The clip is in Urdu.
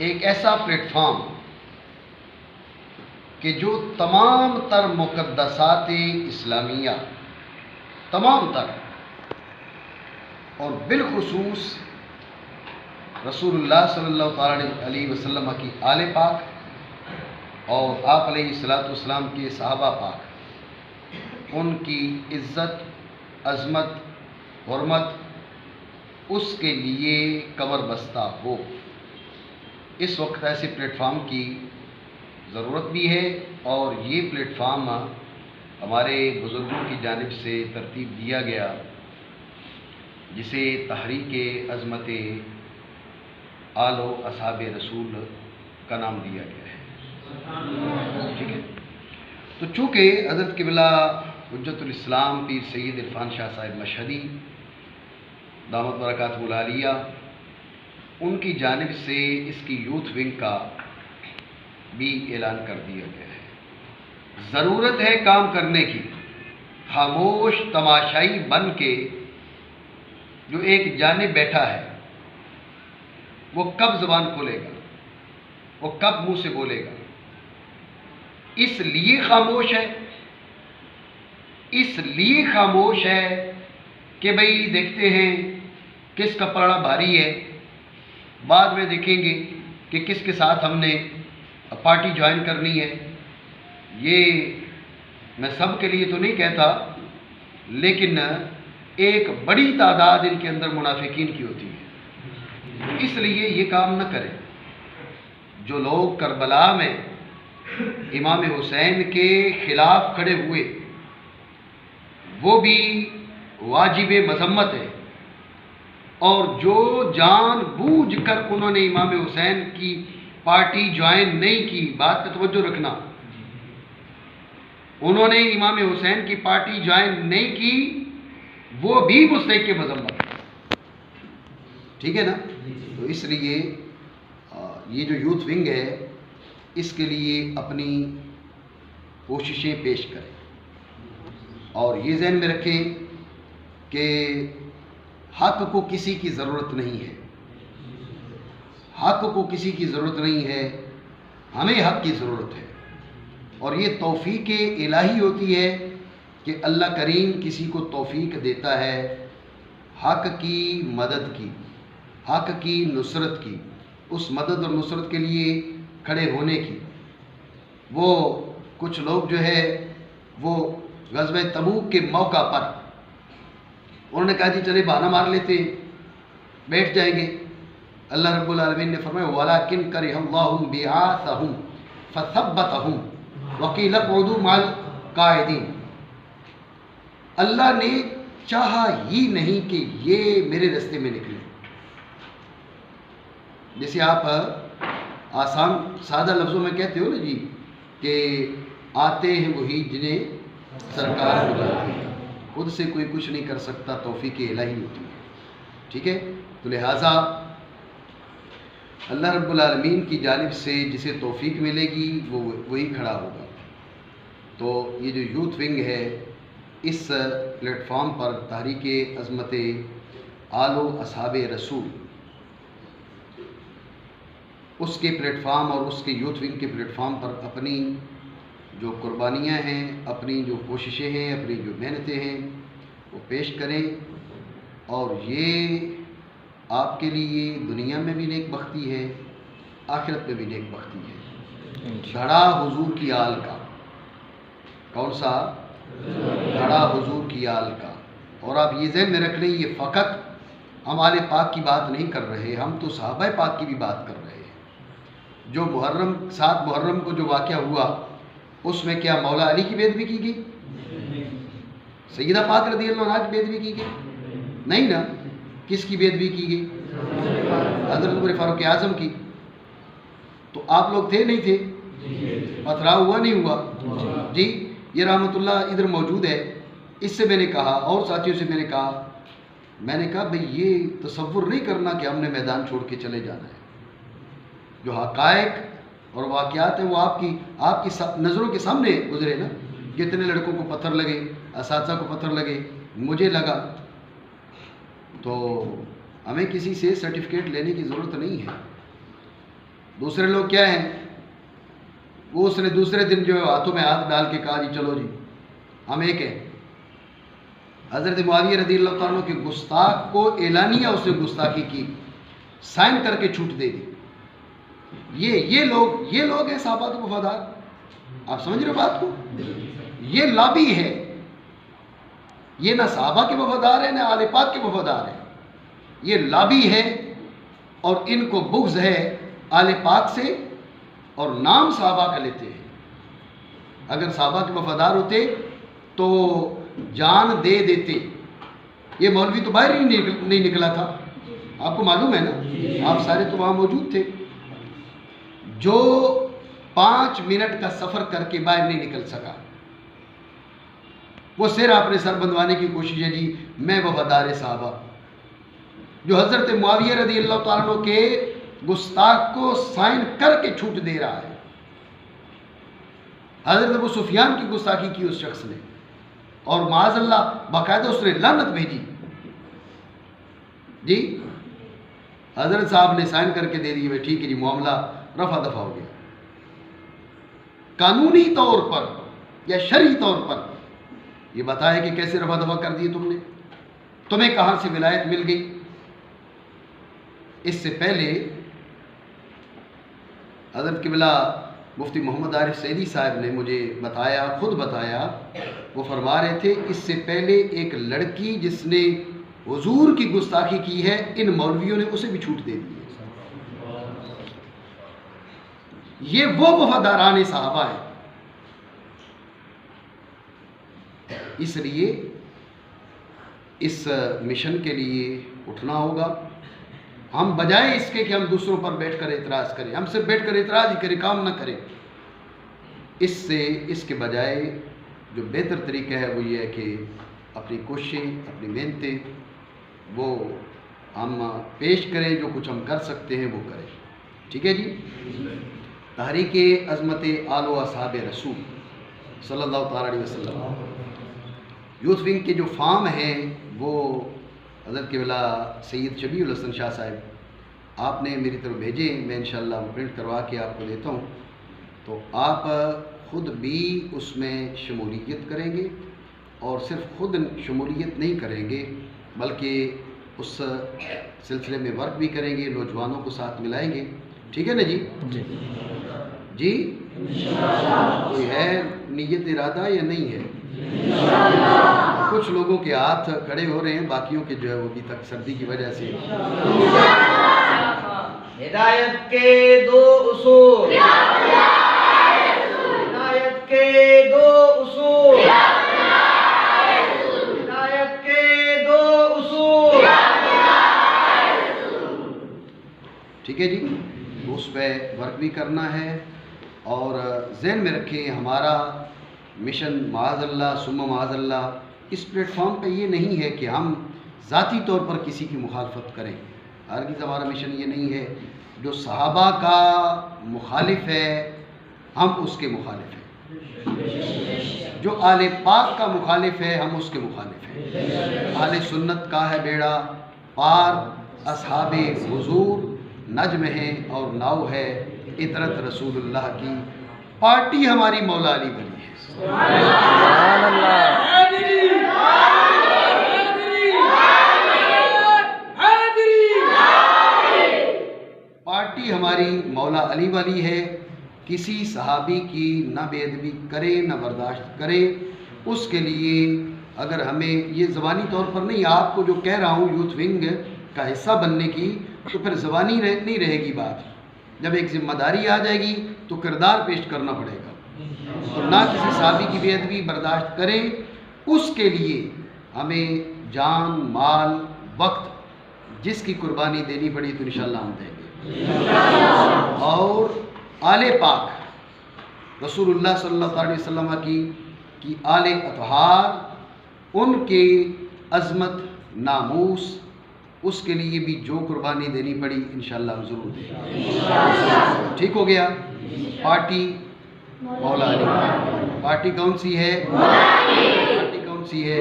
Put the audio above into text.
ایک ایسا پلیٹ فارم کہ جو تمام تر مقدسات اسلامیہ، تمام تر، اور بالخصوص رسول اللہ صلی اللہ تعالی علیہ وسلم کی آل پاک اور آپ علیہ الصلاۃ والسلام کے صحابہ پاک، ان کی عزت، عظمت، حرمت اس کے لیے کمر بستہ ہو۔ اس وقت ایسے پلیٹ فارم کی ضرورت بھی ہے، اور یہ پلیٹ فارم ہمارے بزرگوں کی جانب سے ترتیب دیا گیا، جسے تحریک عظمت آل و اصحاب رسول کا نام دیا گیا ہے۔ ٹھیک ہے، تو چونکہ حضرت قبلہ حجت الاسلام پیر سید عرفان شاہ صاحب مشہدی دامت برکاتہ العالیہ، ان کی جانب سے اس کی یوتھ ونگ کا بھی اعلان کر دیا گیا ہے۔ ضرورت ہے کام کرنے کی، خاموش تماشائی بن کے جو ایک جانب بیٹھا ہے وہ کب زبان کھولے گا، وہ کب منہ سے بولے گا، اس لیے خاموش ہے، اس لیے خاموش ہے کہ بھئی دیکھتے ہیں کس کا پڑا بھاری ہے، بعد میں دیکھیں گے کہ کس کے ساتھ ہم نے پارٹی جوائن کرنی ہے۔ یہ میں سب کے لیے تو نہیں کہتا، لیکن ایک بڑی تعداد ان کے اندر منافقین کی ہوتی ہے، اس لیے یہ کام نہ کریں۔ جو لوگ کربلا میں امام حسین کے خلاف کھڑے ہوئے وہ بھی واجب مذمت ہے، اور جو جان بوجھ کر انہوں نے امام حسین کی پارٹی جوائن نہیں کی، بات پہ توجہ رکھنا، انہوں نے امام حسین کی پارٹی جوائن نہیں کی، وہ بھی مستحق مذمت ہے۔ ٹھیک ہے نا؟ تو اس لیے یہ جو یوتھ ونگ ہے اس کے لیے اپنی کوششیں پیش کریں، اور یہ ذہن میں رکھیں کہ حق کو کسی کی ضرورت نہیں ہے، حق کو کسی کی ضرورت نہیں ہے، ہمیں حق کی ضرورت ہے، اور یہ توفیق الہی ہوتی ہے کہ اللہ کریم کسی کو توفیق دیتا ہے حق کی مدد کی، حق کی نصرت کی، اس مدد اور نصرت کے لیے کھڑے ہونے کی۔ وہ کچھ لوگ جو ہے وہ غزوہ تبوک کے موقع پر انہوں نے کہا جی چلے بہانہ مار لیتے ہیں، بیٹھ جائیں گے۔ اللہ رب العالمین نے فرمایا وَلَٰكِنْ كَرِهَ اللَّهُ بِعَاثَهُمْ فَثَبَّتَهُمْ وَقِيلَ اقْعُدُوا مَعَ الْقَاعِدِينَ۔ اللہ نے چاہا ہی نہیں کہ یہ میرے راستے میں نکلے۔ جیسے آپ آسان سادہ لفظوں میں کہتے ہو نا جی کہ آتے ہیں وہی جنہیں سرکار بلاتی ہے، خود سے کوئی کچھ نہیں کر سکتا، توفیق الہی ہوتی ہے۔ ٹھیک ہے، تو لہٰذا اللہ رب العالمین کی جانب سے جسے توفیق ملے گی وہ وہی کھڑا ہوگا۔ تو یہ جو یوتھ ونگ ہے اس پلیٹ فارم پر تحریک عظمت آل و اصحاب رسول، اس کے پلیٹ فارم اور اس کے یوتھ ونگ کے پلیٹ فارم پر اپنی جو قربانیاں ہیں، اپنی جو کوششیں ہیں، اپنی جو محنتیں ہیں وہ پیش کریں، اور یہ آپ کے لیے دنیا میں بھی نیک بختی ہے، آخرت میں بھی نیک بختی ہے۔ گھڑا حضور کی آل کا، کون سا گھڑا حضور کی آل کا، اور آپ یہ ذہن میں رکھ لیں یہ فقط ہم آل پاک کی بات نہیں کر رہے، ہم تو صحابہ پاک کی بھی بات کر رہے ہیں۔ جو محرم 7 محرم کو جو واقعہ ہوا اس میں کیا مولا علی کی بیعت بھی کی گئی؟ سیدہ پاک رضی اللہ عنہا کی بیعت بھی کی گئی؟ نہیں نا۔ کس کی بیعت بھی کی گئی؟ حضرت عمر فاروق اعظم کی۔ تو آپ لوگ تھے نہیں تھے؟ پتھراؤ ہوا نہیں ہوا؟ جی، یہ رحمت اللہ ادھر موجود ہے۔ اس سے میں نے کہا اور ساتھیوں سے میں نے کہا بھئی یہ تصور نہیں کرنا کہ ہم نے میدان چھوڑ کے چلے جانا ہے۔ جو حقائق اور واقعات ہیں وہ آپ کی نظروں کے سامنے گزرے نا۔ کتنے لڑکوں کو پتھر لگے، اساتذہ کو پتھر لگے، مجھے لگا۔ تو ہمیں کسی سے سرٹیفکیٹ لینے کی ضرورت نہیں ہے، دوسرے لوگ کیا ہیں، وہ اس نے دوسرے دن جو ہے ہاتھوں میں ہاتھ ڈال کے کہا جی چلو جی ہم ایک ہیں۔ حضرت معاویہ رضی اللہ تعالیٰ عنہ کے گستاخ کو اعلانیہ اس نے گستاخی کی، سائن کر کے چھوٹ دے دی۔ یہ لوگ ہیں صحابہ کے وفادار۔ آپ سمجھ رہے ہو بات کو؟ یہ لابی ہے، یہ نہ صحابہ کے وفادار ہے نہ آل پاک کے وفادار ہے، یہ لابی ہے، اور ان کو بغض ہے آل پاک سے اور نام صحابہ کا لیتے ہیں۔ اگر صحابہ کے وفادار ہوتے تو جان دے دیتے۔ یہ مولوی تو باہر ہی نہیں نکلا تھا، آپ کو معلوم ہے نا، آپ سارے تو وہاں موجود تھے۔ جو 5 منٹ کا سفر کر کے باہر نہیں نکل سکا، وہ صرف اپنے سر بندوانے کی کوشش ہے جی میں وفادار صحابہ۔ جو حضرت معاویہ رضی اللہ تعالیٰ عنہ کے گستاخ کو سائن کر کے چھوٹ دے رہا ہے۔ حضرت ابو سفیان کی گستاخی کی اس شخص نے، اور معاذ اللہ باقاعدہ اس نے لعنت بھیجی جی۔ حضرت صاحب نے سائن کر کے دے دی، ٹھیک ہے جی معاملہ رفع دفع ہو گیا۔ قانونی طور پر یا شرعی طور پر یہ بتایا کہ کیسے رفع دفع کر دی تم نے، تمہیں کہاں سے ولایت مل گئی۔ اس سے پہلے حضرت قبلہ مفتی محمد عارف سعیدی صاحب نے مجھے بتایا، خود بتایا، وہ فرما رہے تھے اس سے پہلے ایک لڑکی جس نے حضور کی گستاخی کی ہے، ان مولویوں نے اسے بھی چھوٹ دے دی ہے۔ یہ وہ وفاداران صحابہ ہیں۔ اس لیے اس مشن کے لیے اٹھنا ہوگا۔ ہم بجائے اس کے کہ ہم دوسروں پر بیٹھ کر اعتراض کریں، ہم صرف بیٹھ کر اعتراض ہی کریں، کام نہ کریں، اس کے بجائے جو بہتر طریقہ ہے وہ یہ ہے کہ اپنی کوششیں، اپنی محنتیں وہ ہم پیش کریں، جو کچھ ہم کر سکتے ہیں وہ کریں۔ ٹھیک ہے جی۔ تحریک عظمت آل و اصحاب رسول صلی اللہ تعالیٰ علیہ وسلم یوتھ ونگ کے جو فارم ہیں وہ حضرت قبلہ سید شبیع الحسن شاہ صاحب آپ نے میری طرف بھیجے، میں انشاءاللہ وہ پرنٹ کروا کے آپ کو دیتا ہوں، تو آپ خود بھی اس میں شمولیت کریں گے، اور صرف خود شمولیت نہیں کریں گے بلکہ اس سلسلے میں ورک بھی کریں گے، نوجوانوں کو ساتھ ملائیں گے۔ ٹھیک ہے نا جی؟ جی کوئی ہے نیت ارادہ یا نہیں ہے؟ کچھ لوگوں کے ہاتھ کھڑے ہو رہے ہیں، باقیوں کے جو ہے وہ ابھی تک سردی کی وجہ سے۔ ہدایت کے دو اصول، ہدایت کے دو اصول، ہدایت کے دو اصول۔ ٹھیک ہے جی، اس پہ ورک بھی کرنا ہے، اور ذہن میں رکھیں ہمارا مشن معاذ اللہ ثم معاذ اللہ اس پلیٹ فارم پہ یہ نہیں ہے کہ ہم ذاتی طور پر کسی کی مخالفت کریں۔ ہرگز ہمارا مشن یہ نہیں ہے۔ جو صحابہ کا مخالف ہے ہم اس کے مخالف ہیں، جو آل پاک کا مخالف ہے ہم اس کے مخالف ہیں۔ اہل سنت کا ہے بیڑا پار، اصحاب حضور نجم ہیں اور ناؤ ہے اطرت رسول اللہ کی، پارٹی ہماری مولا علی بنی ہے۔ سبحان اللہ۔ پارٹی ہماری مولا علی والی ہے، کسی صحابی کی نہ بے ادبی کرے نہ برداشت کرے۔ اس کے لیے اگر ہمیں یہ زبانی طور پر نہیں، آپ کو جو کہہ رہا ہوں یوتھ ونگ کا حصہ بننے کی، تو پھر زبانی نہیں رہے گی بات۔ جب ایک ذمہ داری آ جائے گی تو کردار پیش کرنا پڑے گا، اور نہ کسی صحابی کی بے ادبی برداشت کریں۔ اس کے لیے ہمیں جان، مال، وقت جس کی قربانی دینی پڑی تو انشاءاللہ ہم دیں گے۔ اور آل پاک رسول اللہ صلی اللہ علیہ وسلم کی آل اطہار، ان کی عظمت، ناموس، اس کے لیے بھی جو قربانی دینی پڑی انشاءاللہ ہم ضرور دیں گے۔ ٹھیک ہو گیا؟ پارٹی مولا علی۔ پارٹی کون سی ہے؟ پارٹی کون سی ہے؟